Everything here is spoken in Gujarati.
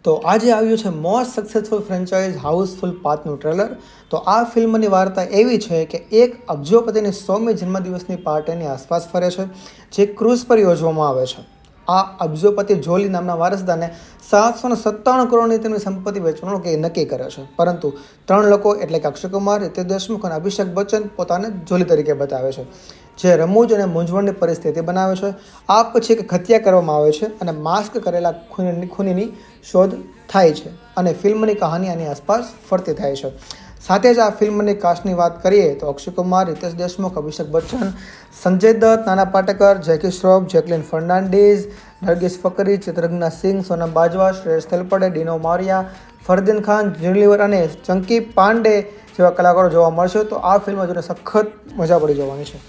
તો આજે આવ્યું છે મોસ્ટ સક્સેસફુલ ફ્રેન્ચાઇઝ હાઉસફુલ 5નું ટ્રેલર. તો આ ફિલ્મની વાર્તા એવી છે કે એક અબજોપતિની 100મી જન્મદિવસની પાર્ટીની આસપાસ ફરે છે, જે ક્રૂઝ પર યોજવામાં આવે છે. આ અબજોપતિ જોલી નામના વારસદારને 797 કરોડની તેમની સંપત્તિ વેચવાનું નક્કી કરે છે, પરંતુ 3 લોકો એટલે કે અક્ષય કુમાર, રિતેશ દેશમુખ અને અભિષેક બચ્ચન પોતાને જોલી તરીકે બતાવે છે, જે રમૂજ અને મૂંઝવણની પરિસ્થિતિ બનાવે છે. આ પછી એક હત્યા કરવામાં આવે છે અને માસ્ક કરેલા ખૂનીની શોધ થાય છે અને ફિલ્મની કહાની આની આસપાસ ફરતી થાય છે. સાથે જ આ ફિલ્મની કાસ્ટની વાત કરીએ તો અક્ષય કુમાર, રિતેશ દેશમુખ, અભિષેક બચ્ચન, સંજય દત્ત, નાના પાટેકર, જેકી શ્રોફ, જેકલિન ફર્નાન્ડીઝ, નરગિસ ફકરી, ચિત્રઘ્ના સિંહ, સોનમ બાજવા, શ્રેયસ થલપડે, ડીનો મારિયા, ફરદીન ખાન, યુનિલિવર અને ચંકી પાંડે જેવા કલાકારો જોવા મળશે. તો આ ફિલ્મ જોઈને સખત મજા પડી જવાની છે.